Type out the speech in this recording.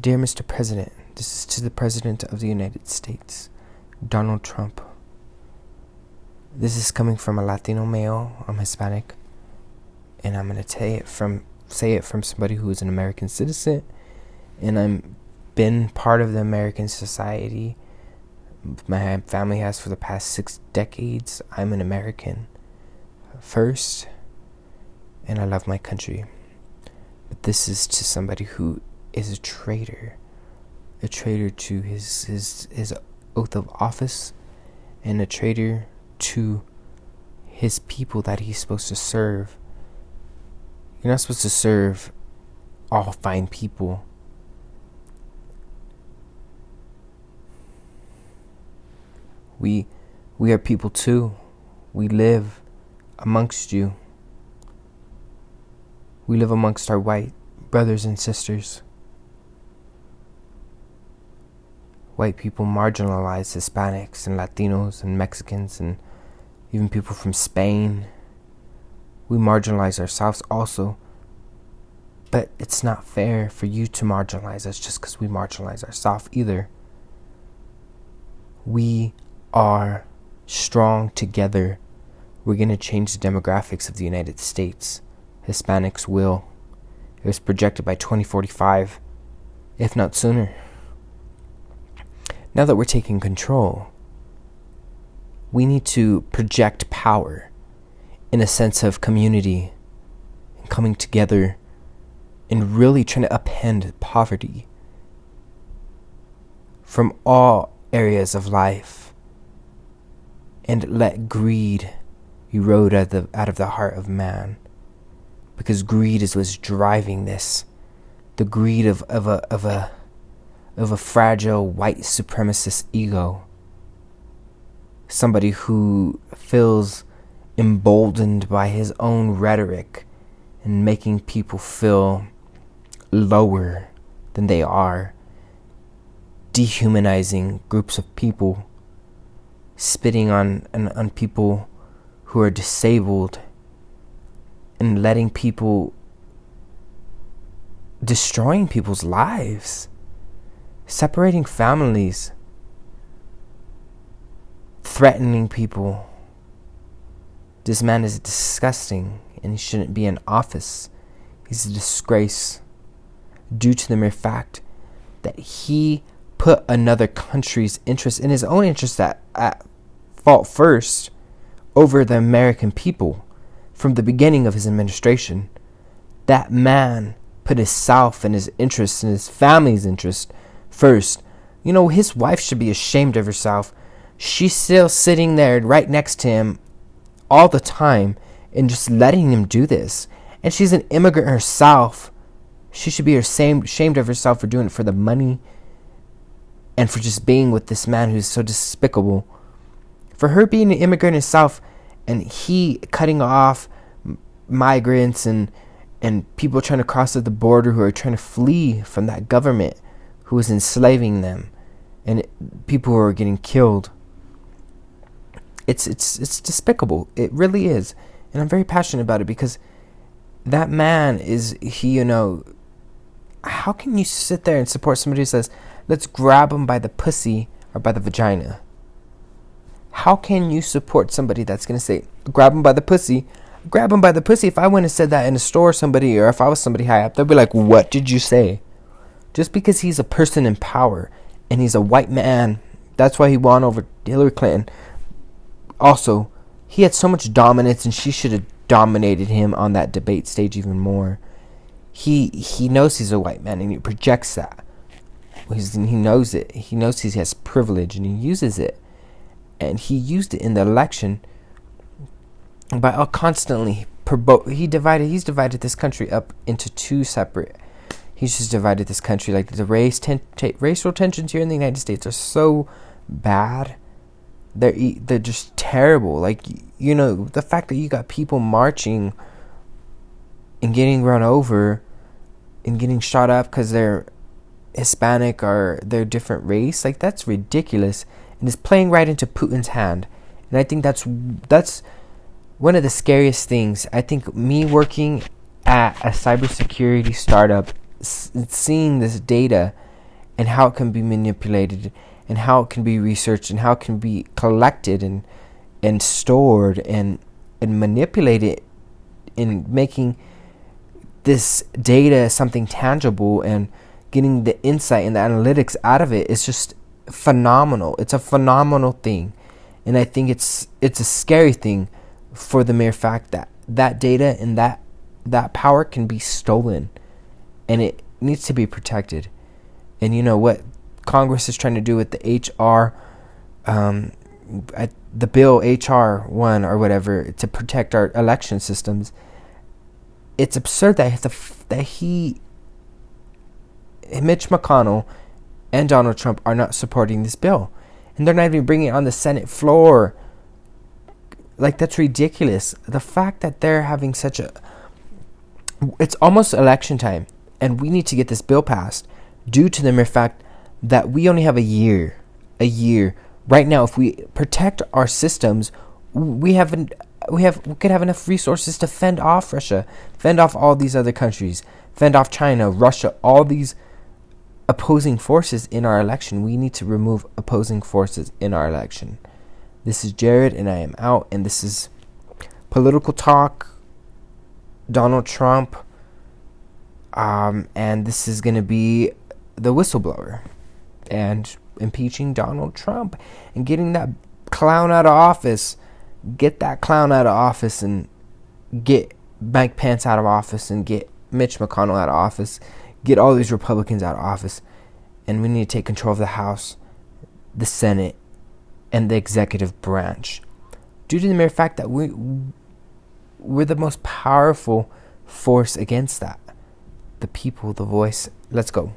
Dear Mr. President, this is to the President of the United States, Donald Trump. This is coming from a Latino male. I'm Hispanic, and I'm gonna say it from somebody who is an American citizen, and I'm been part of the American society. My family has for the past 6 decades. I'm an American first, and I love my country. But this is to somebody who is a traitor to his oath of office, and a traitor to his people that he's supposed to serve. You're not supposed to serve all fine people. We are people too. We live amongst you. We live amongst our white brothers and sisters. White people marginalize Hispanics and Latinos and Mexicans and even people from Spain. We marginalize ourselves also. But it's not fair for you to marginalize us just because we marginalize ourselves either. We are strong together. We're going to change the demographics of the United States. Hispanics will. It was projected by 2045, if not sooner. Now that we're taking control, we need to project power in a sense of community and coming together and really trying to upend poverty from all areas of life, and let greed erode out of the heart of man, because greed is what's driving this. The greed of a fragile white supremacist ego, somebody who feels emboldened by his own rhetoric and making people feel lower than they are, dehumanizing groups of people, spitting on people who are disabled, and letting people, destroying people's lives, separating families, threatening people. This man is disgusting, and he shouldn't be in office. He's a disgrace due to the mere fact that he put another country's interest in his own interest at fault first over the American people from the beginning of his administration. That man put himself and his interests and his family's interest first. You know, his wife should be ashamed of herself. She's still sitting there right next to him all the time and just letting him do this. And she's an immigrant herself. She should be ashamed of herself for doing it for the money and for just being with this man who's so despicable. For her being an immigrant herself and he cutting off migrants and people trying to cross the border who are trying to flee from that government who was enslaving them, and people who are getting killed. It's despicable. It really is. And I'm very passionate about it because that man is, how can you sit there and support somebody who says, let's grab him by the pussy or by the vagina? How can you support somebody that's going to say, grab him by the pussy? Grab him by the pussy. If I went and said that in a store or somebody, or if I was somebody high up, they'll be like, what did you say? Just because he's a person in power and he's a white man, that's why he won over Hillary Clinton. Also, he had so much dominance and she should have dominated him on that debate stage even more. He knows he's a white man and he projects that. He knows it. He knows he has privilege and he uses it. And he used it in the election by constantly he's divided this country up into two separate. He's just divided this country. Like the racial tensions here in the United States are so bad. They're just terrible. Like, the fact that you got people marching and getting run over and getting shot up because they're Hispanic or they're different race, like that's ridiculous. And it's playing right into Putin's hand. And I think that's one of the scariest things. I think me working at a cybersecurity startup, seeing this data and how it can be manipulated, and how it can be researched, and how it can be collected and stored and manipulated in making this data something tangible and getting the insight and the analytics out of it is just phenomenal. It's a phenomenal thing. And I think it's a scary thing for the mere fact that that data and that power can be stolen, and it needs to be protected. And you know what Congress is trying to do with the the bill HR 1 or whatever to protect our election systems. It's absurd that Mitch McConnell and Donald Trump are not supporting this bill, and they're not even bringing it on the Senate floor. Like, that's ridiculous. The fact that they're having it's almost election time, and we need to get this bill passed due to the mere fact that we only have a year. Right now, if we protect our systems, we could have enough resources to fend off Russia, fend off all these other countries, fend off China, Russia, all these opposing forces in our election. We need to remove opposing forces in our election. This is Jared, and I am out, and this is Political Talk, Donald Trump, and this is going to be the whistleblower, and impeaching Donald Trump, and getting that clown out of office. Get that clown out of office, and get Mike Pence out of office, and get Mitch McConnell out of office. Get all these Republicans out of office. And we need to take control of the House, the Senate, and the executive branch, due to the mere fact that we're the most powerful force against that. The people, the voice. Let's go.